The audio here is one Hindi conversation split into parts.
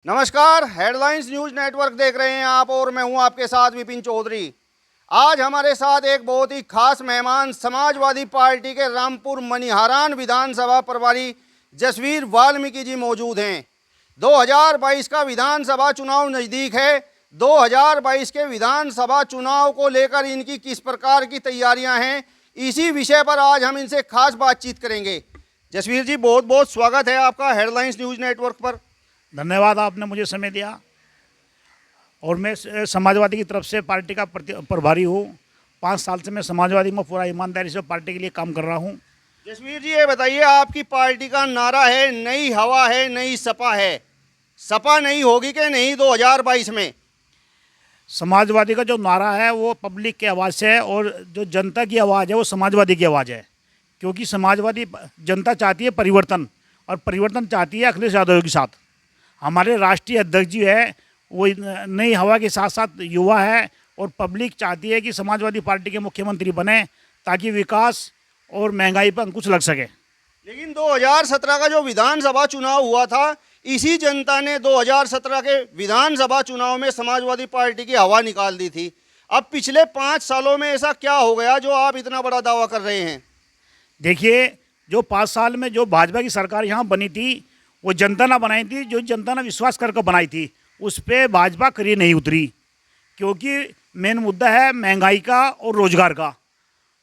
नमस्कार, हेडलाइंस न्यूज नेटवर्क देख रहे हैं आप और मैं हूं आपके साथ विपिन चौधरी। आज हमारे साथ एक बहुत ही खास मेहमान समाजवादी पार्टी के रामपुर मनिहारान विधानसभा प्रभारी जसवीर वाल्मीकि जी मौजूद हैं। 2022 का विधानसभा चुनाव नज़दीक है। 2022 के विधानसभा चुनाव को लेकर इनकी किस प्रकार की तैयारियां हैं, इसी विषय पर आज हम इनसे खास बातचीत करेंगे। जसवीर जी, बहुत बहुत स्वागत है आपका हेडलाइंस न्यूज नेटवर्क पर। धन्यवाद, आपने मुझे समय दिया। और मैं समाजवादी की तरफ से पार्टी का प्रभारी हूँ। 5 साल से मैं समाजवादी में पूरा ईमानदारी से पार्टी के लिए काम कर रहा हूँ। जसवीर जी, ये बताइए, आपकी पार्टी का नारा है नई हवा है नई सपा है। सपा नहीं होगी कि नहीं 2022 में? समाजवादी का जो नारा है वो पब्लिक की आवाज़ से है और जो जनता की आवाज़ है वो समाजवादी की आवाज़ है। क्योंकि समाजवादी जनता चाहती है परिवर्तन, और परिवर्तन चाहती है अखिलेश यादव के साथ। हमारे राष्ट्रीय अध्यक्ष जी है वो नई हवा के साथ साथ युवा है, और पब्लिक चाहती है कि समाजवादी पार्टी के मुख्यमंत्री बने ताकि विकास और महंगाई पर अंकुश लग सके। लेकिन 2017 का जो विधानसभा चुनाव हुआ था, इसी जनता ने 2017 के विधानसभा चुनाव में समाजवादी पार्टी की हवा निकाल दी थी। अब पिछले 5 सालों में ऐसा क्या हो गया जो आप इतना बड़ा दावा कर रहे हैं? देखिए, जो 5 साल में जो भाजपा की सरकार यहाँ बनी थी वो जनता ने बनाई थी, जो जनता ने विश्वास करके बनाई थी उस पर भाजपा खरी नहीं उतरी। क्योंकि मेन मुद्दा है महंगाई का और रोजगार का।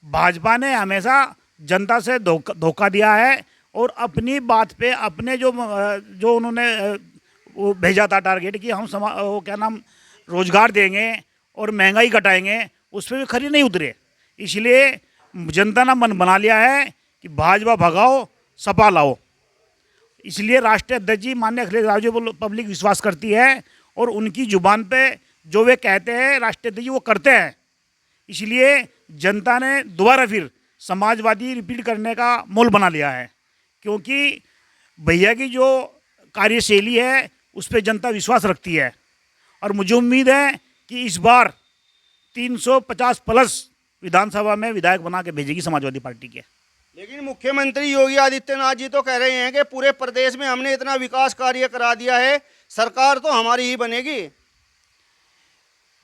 भाजपा ने हमेशा जनता से धोखा दिया है, और अपनी बात पे अपने जो उन्होंने वो भेजा था टारगेट कि हम वो क्या नाम रोजगार देंगे और महंगाई घटाएंगे, उस पर भी खरी नहीं उतरे। इसलिए जनता ने मन बना लिया है कि भाजपा भगाओ सपा लाओ। इसलिए राष्ट्रीय अध्यक्ष जी माननीय अखिलेश यादव जी पर पब्लिक विश्वास करती है, और उनकी जुबान पे जो वे कहते हैं राष्ट्रीय अध्यक्ष जी वो करते हैं। इसलिए जनता ने दोबारा फिर समाजवादी रिपीट करने का मोल बना लिया है। क्योंकि भैया की जो कार्यशैली है उस पर जनता विश्वास रखती है, और मुझे उम्मीद है कि इस बार 350 प्लस विधानसभा में विधायक बना के भेजेगी समाजवादी पार्टी के। लेकिन मुख्यमंत्री योगी आदित्यनाथ जी तो कह रहे हैं कि पूरे प्रदेश में हमने इतना विकास कार्य करा दिया है, सरकार तो हमारी ही बनेगी।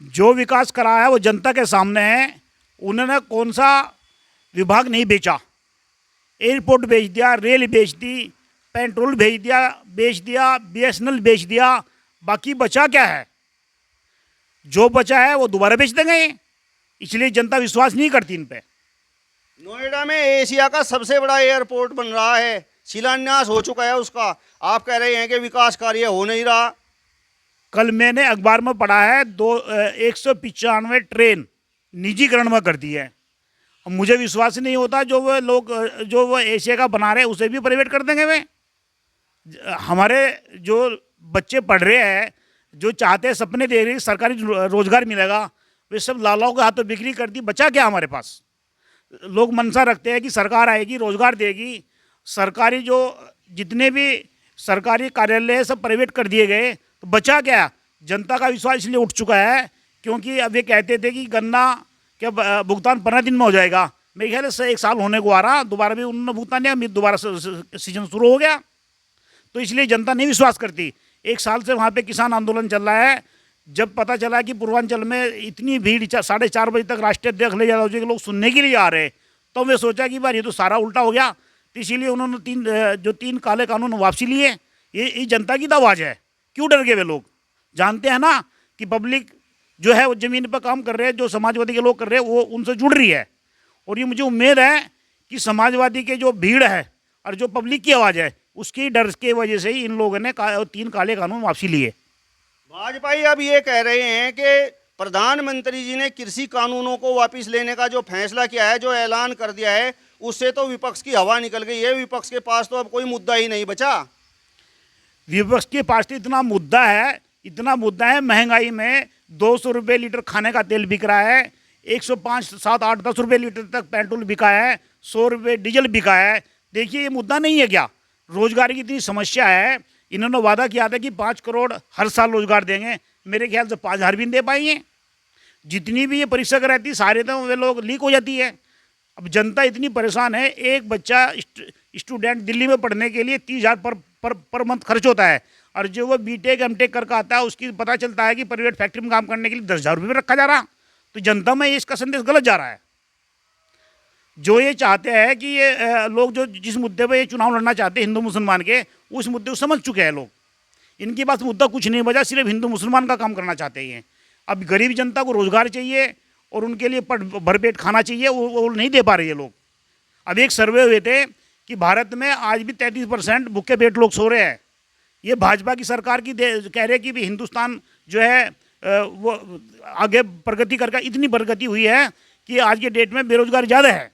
जो विकास करा है वो जनता के सामने है। उन्होंने कौन सा विभाग नहीं बेचा? एयरपोर्ट बेच दिया, रेल बेच दी, पेट्रोल बेच दिया, BSNL बेच दिया। बाकी बचा क्या है? जो बचा है वो दोबारा बेच देंगे। इसलिए जनता विश्वास नहीं करती इन पे। नोएडा में एशिया का सबसे बड़ा एयरपोर्ट बन रहा है, शिलान्यास हो चुका है उसका। आप कह रहे हैं कि विकास कार्य हो नहीं रहा। कल मैंने अखबार में पढ़ा है 195 ट्रेन निजीकरण में कर दी है। मुझे विश्वास नहीं होता जो वो लोग जो वो एशिया का बना रहे हैं उसे भी प्राइवेट कर देंगे वे। हमारे जो बच्चे पढ़ रहे हैं, जो चाहते हैं, सपने दे रहे हैं सरकारी रोजगार मिलेगा, वे सब लालाओं के हाथों बिक्री कर दी। बचा क्या हमारे पास? लोग मनसा रखते हैं कि सरकार आएगी रोजगार देगी। सरकारी जो जितने भी सरकारी कार्यालय है सब प्राइवेट कर दिए गए, तो बचा क्या? जनता का विश्वास इसलिए उठ चुका है क्योंकि अब ये कहते थे कि गन्ना क्या भुगतान 15 दिन में हो जाएगा। मेरे ख्याल से 1 साल होने को आ रहा, दोबारा भी उन्होंने भुगतान दिया, दोबारा सीजन शुरू हो गया। तो इसलिए जनता नहीं विश्वास करती। 1 साल से वहाँ पे किसान आंदोलन चल रहा है। जब पता चला कि पूर्वांचल में इतनी भीड़ 4:30 बजे तक राष्ट्रीय अध्यक्ष अखिलेश यादव जी के लोग सुनने के लिए आ रहे, तो वे सोचा कि भाई ये तो सारा उल्टा हो गया। तो इसीलिए उन्होंने 3 काले कानून वापसी लिए। ये जनता की तो आवाज़ है। क्यों डर गए वे लोग? जानते हैं ना कि पब्लिक जो है वो ज़मीन पर काम कर रहे हैं, जो समाजवादी के लोग कर रहे हैं वो उनसे जुड़ रही है। और ये मुझे उम्मीद है कि समाजवादी के जो भीड़ है और जो पब्लिक की आवाज़ है उसकी डर की वजह से ही इन लोगों ने 3 काले कानून वापसी लिए। भाजपा अब ये कह रहे हैं कि प्रधानमंत्री जी ने कृषि कानूनों को वापस लेने का जो फैसला किया है, जो ऐलान कर दिया है, उससे तो विपक्ष की हवा निकल गई है। विपक्ष के पास तो अब कोई मुद्दा ही नहीं बचा। विपक्ष के पास तो इतना मुद्दा है महंगाई में। 200 रुपये लीटर खाने का तेल बिक रहा है, 105, 7, 8, 10 रुपये लीटर तक पेट्रोल बिका है, 100 रुपये डीजल बिका है। देखिए, ये मुद्दा नहीं है क्या? रोजगार की इतनी समस्या है। इन्होंने वादा किया था कि 5 करोड़ हर साल रोजगार देंगे। मेरे ख्याल से 5,000 भी नहीं दे पाएंगे। जितनी भी ये परीक्षा रहती सारे तो वे लोग लीक हो जाती है। अब जनता इतनी परेशान है। एक बच्चा स्टूडेंट दिल्ली में पढ़ने के लिए 30,000 पर मंथ खर्च होता है। और जो वो बीटेक एमटेक करके आता है उसकी पता चलता है कि प्राइवेट फैक्ट्री में काम करने के लिए 10,000 रुपये में रखा जा रहा। तो जनता में इसका संदेश गलत जा रहा है। जो ये चाहते हैं कि ये लोग जो जिस मुद्दे पर ये चुनाव लड़ना चाहते हैं हिंदू मुसलमान के, उस मुद्दे को समझ चुके हैं लोग। इनके पास मुद्दा कुछ नहीं बचा, सिर्फ हिंदू मुसलमान का काम करना चाहते हैं। अब गरीब जनता को रोजगार चाहिए और उनके लिए भरपेट खाना चाहिए, वो नहीं दे पा रहे ये लोग। अब एक सर्वे हुए थे कि भारत में आज भी 33% भूखे पेट लोग सो रहे हैं। ये भाजपा की सरकार की कह रहे कि भी हिंदुस्तान जो है वो आगे प्रगति करके इतनी प्रगति हुई है कि आज के डेट में बेरोजगार ज़्यादा है।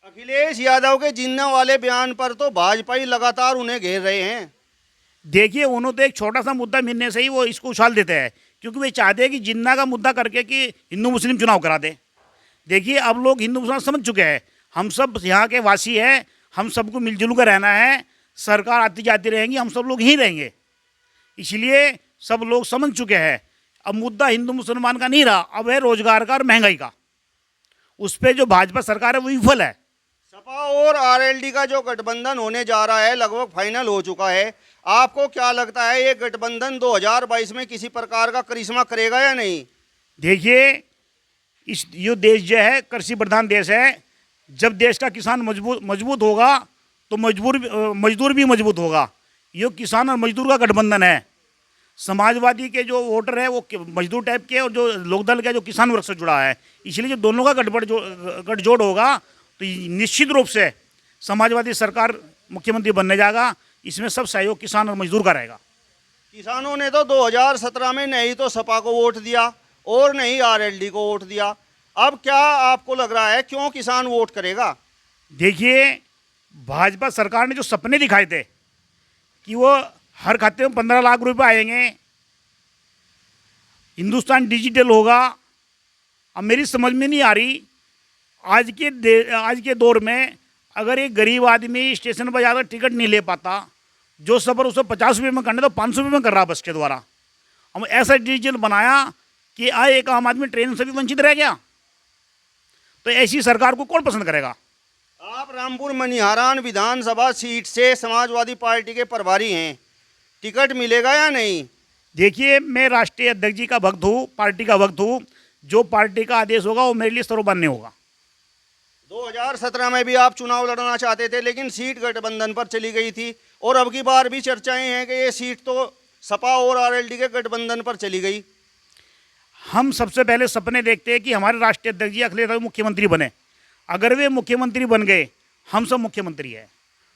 अखिलेश यादव के जिन्ना वाले बयान पर तो भाजपा ही लगातार उन्हें घेर रहे हैं। देखिए, उन्होंने तो एक छोटा सा मुद्दा मिलने से ही वो इसको उछाल देते हैं, क्योंकि वे चाहते हैं कि जिन्ना का मुद्दा करके कि हिंदू मुस्लिम चुनाव करा दे। देखिए, अब लोग हिंदू मुसलमान समझ चुके हैं, हम सब यहाँ के वासी हैं, हम सबको मिलजुल कर रहना है, सरकार आती जाती रहेंगी, हम सब लोग यहीं रहेंगे। इसलिए सब लोग समझ चुके हैं अब मुद्दा हिंदू मुसलमान का नहीं रहा, अब है रोजगार का और महंगाई का। उस पर जो भाजपा सरकार है वो विफल है। सपा और आरएलडी का जो गठबंधन होने जा रहा है लगभग फाइनल हो चुका है। आपको क्या लगता है ये गठबंधन 2022 में किसी प्रकार का करिश्मा करेगा या नहीं? देखिए, इस ये देश जो है कृषि प्रधान देश है। जब देश का किसान मजबूत होगा तो मजदूर भी मजबूत होगा। ये किसान और मजदूर का गठबंधन है। समाजवादी के जो वोटर है वो मजदूर टाइप के, और जो लोकदल का जो किसान वर्ग से जुड़ा है, इसलिए जो दोनों का गठजोड़ होगा तो निश्चित रूप से समाजवादी सरकार मुख्यमंत्री बनने जाएगा। इसमें सब सहयोग किसान और मजदूर का रहेगा। किसानों ने तो 2017 में नहीं तो सपा को वोट दिया और नहीं आरएलडी को वोट दिया। अब क्या आपको लग रहा है क्यों किसान वोट करेगा? देखिए, भाजपा सरकार ने जो सपने दिखाए थे कि वो हर खाते में 15 लाख रुपए आएंगे, हिंदुस्तान डिजिटल होगा, अब मेरी समझ में नहीं आ रही आज के दौर में अगर एक गरीब आदमी स्टेशन पर जाकर टिकट नहीं ले पाता, जो सफ़र उसे 50 रुपये में करने तो 500 रुपये में कर रहा बस के द्वारा। हम ऐसा डिजिटल बनाया कि एक आम आदमी ट्रेन से भी वंचित रह गया। तो ऐसी सरकार को कौन पसंद करेगा? आप रामपुर मनिहारान विधानसभा सीट से समाजवादी पार्टी के प्रभारी हैं, टिकट मिलेगा या नहीं? देखिए, मैं राष्ट्रीय अध्यक्ष जी का भक्त हूँ, पार्टी का भक्त हूँ। जो पार्टी का आदेश होगा वो मेरे लिए सर्वमान्य होगा। 2017 में भी आप चुनाव लड़ना चाहते थे लेकिन सीट गठबंधन पर चली गई थी, और अब की बार भी चर्चाएं हैं कि ये सीट तो सपा और आरएलडी के गठबंधन पर चली गई। हम सबसे पहले सपने देखते हैं कि हमारे राष्ट्रीय अध्यक्ष जी अखिलेश यादव मुख्यमंत्री बने। अगर वे मुख्यमंत्री बन गए, हम सब मुख्यमंत्री हैं।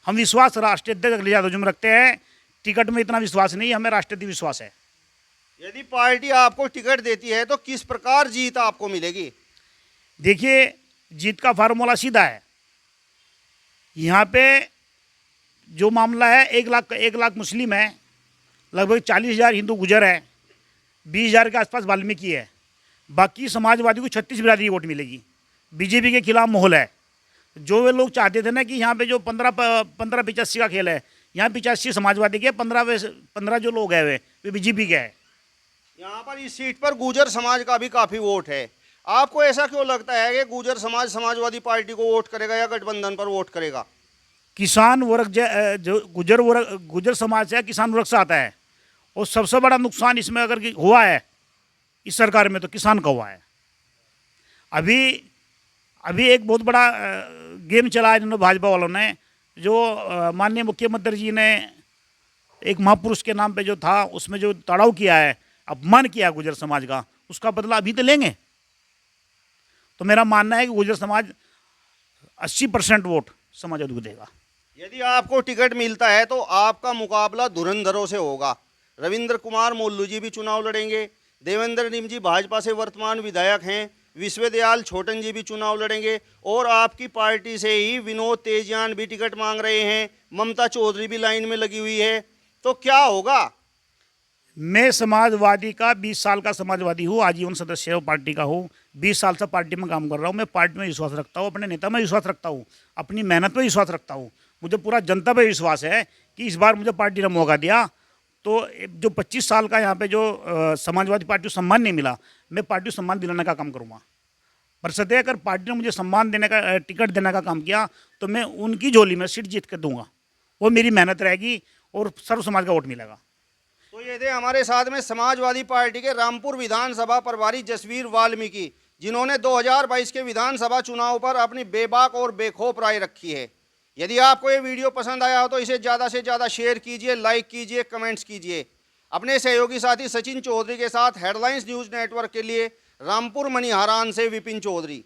हम विश्वास राष्ट्रीय अध्यक्ष अखिलेश यादव जी में रखते हैं। टिकट में इतना विश्वास नहीं, हमें राष्ट्रीय विश्वास है। यदि पार्टी आपको टिकट देती है तो किस प्रकार जीत आपको मिलेगी? देखिए, जीत का फार्मूला सीधा है। यहाँ पे जो मामला है, 1 लाख मुस्लिम है, लगभग 40,000 हिंदू गुजर है, 20,000 के आसपास वाल्मीकि है, बाकी समाजवादी को 36 बिरादरी वोट मिलेगी। बीजेपी के खिलाफ माहौल है। जो वे लोग चाहते थे ना कि यहाँ पे जो 15-85 का खेल है, यहाँ 85 समाजवादी के, 15 जो लोग हैं वे बीजेपी के हैं। यहाँ पर इस सीट पर गुर्जर समाज का भी काफ़ी वोट है। आपको ऐसा क्यों लगता है कि गुर्जर समाज समाजवादी पार्टी को वोट करेगा या गठबंधन पर वोट करेगा? किसान वर्ग जो गुर्जर समाज से, किसान वर्ग से आता है, और सबसे बड़ा नुकसान इसमें अगर हुआ है इस सरकार में तो किसान का हुआ है। अभी एक बहुत बड़ा गेम चला है इन्होंने भाजपा वालों ने, जो माननीय मुख्यमंत्री जी ने एक महापुरुष के नाम पे जो था उसमें जो तड़ाव किया है, अपमान किया गुर्जर समाज का, उसका बदला अभी तो लेंगे। तो मेरा मानना है कि गुर्जर समाज 80% वोट समाजवादी को देगा। यदि आपको टिकट मिलता है तो आपका मुकाबला धुरंधरों से होगा। रविंद्र कुमार मोल्लू जी भी चुनाव लड़ेंगे, देवेंद्र निम जी भाजपा से वर्तमान विधायक हैं, विश्वदयाल छोटन जी भी चुनाव लड़ेंगे, और आपकी पार्टी से ही विनोद तेजियान भी टिकट मांग रहे हैं, ममता चौधरी भी लाइन में लगी हुई है। तो क्या होगा? मैं समाजवादी का 20 साल का समाजवादी हूँ, आजीवन सदस्य हूँ, पार्टी का हूँ, 20 साल से पार्टी में काम कर रहा हूँ। मैं पार्टी में विश्वास रखता हूँ, अपने नेता में विश्वास रखता हूँ, अपनी मेहनत में विश्वास रखता हूँ। मुझे पूरा जनता पे विश्वास है कि इस बार मुझे पार्टी ने मौका दिया तो जो 25 साल का यहाँ पे जो समाजवादी पार्टी को सम्मान नहीं मिला, मैं पार्टी को सम्मान दिलाने का काम करूँगा। पर सत्य अगर पार्टी ने मुझे सम्मान देने का, टिकट देने का काम किया तो मैं उनकी झोली में सीट जीत कर दूंगा। वो मेरी मेहनत रहेगी और सर्व समाज का वोट मिलेगा। तो ये थे हमारे साथ में समाजवादी पार्टी के रामपुर विधानसभा प्रभारी जसवीर वाल्मीकि, जिन्होंने 2022 के विधानसभा चुनाव पर अपनी बेबाक और बेखौफ राय रखी है। यदि आपको ये वीडियो पसंद आया हो तो इसे ज़्यादा से ज़्यादा शेयर कीजिए, लाइक कीजिए, कमेंट्स कीजिए। अपने सहयोगी साथी सचिन चौधरी के साथ हेडलाइंस न्यूज़ नेटवर्क के लिए रामपुर मनिहारान से विपिन चौधरी।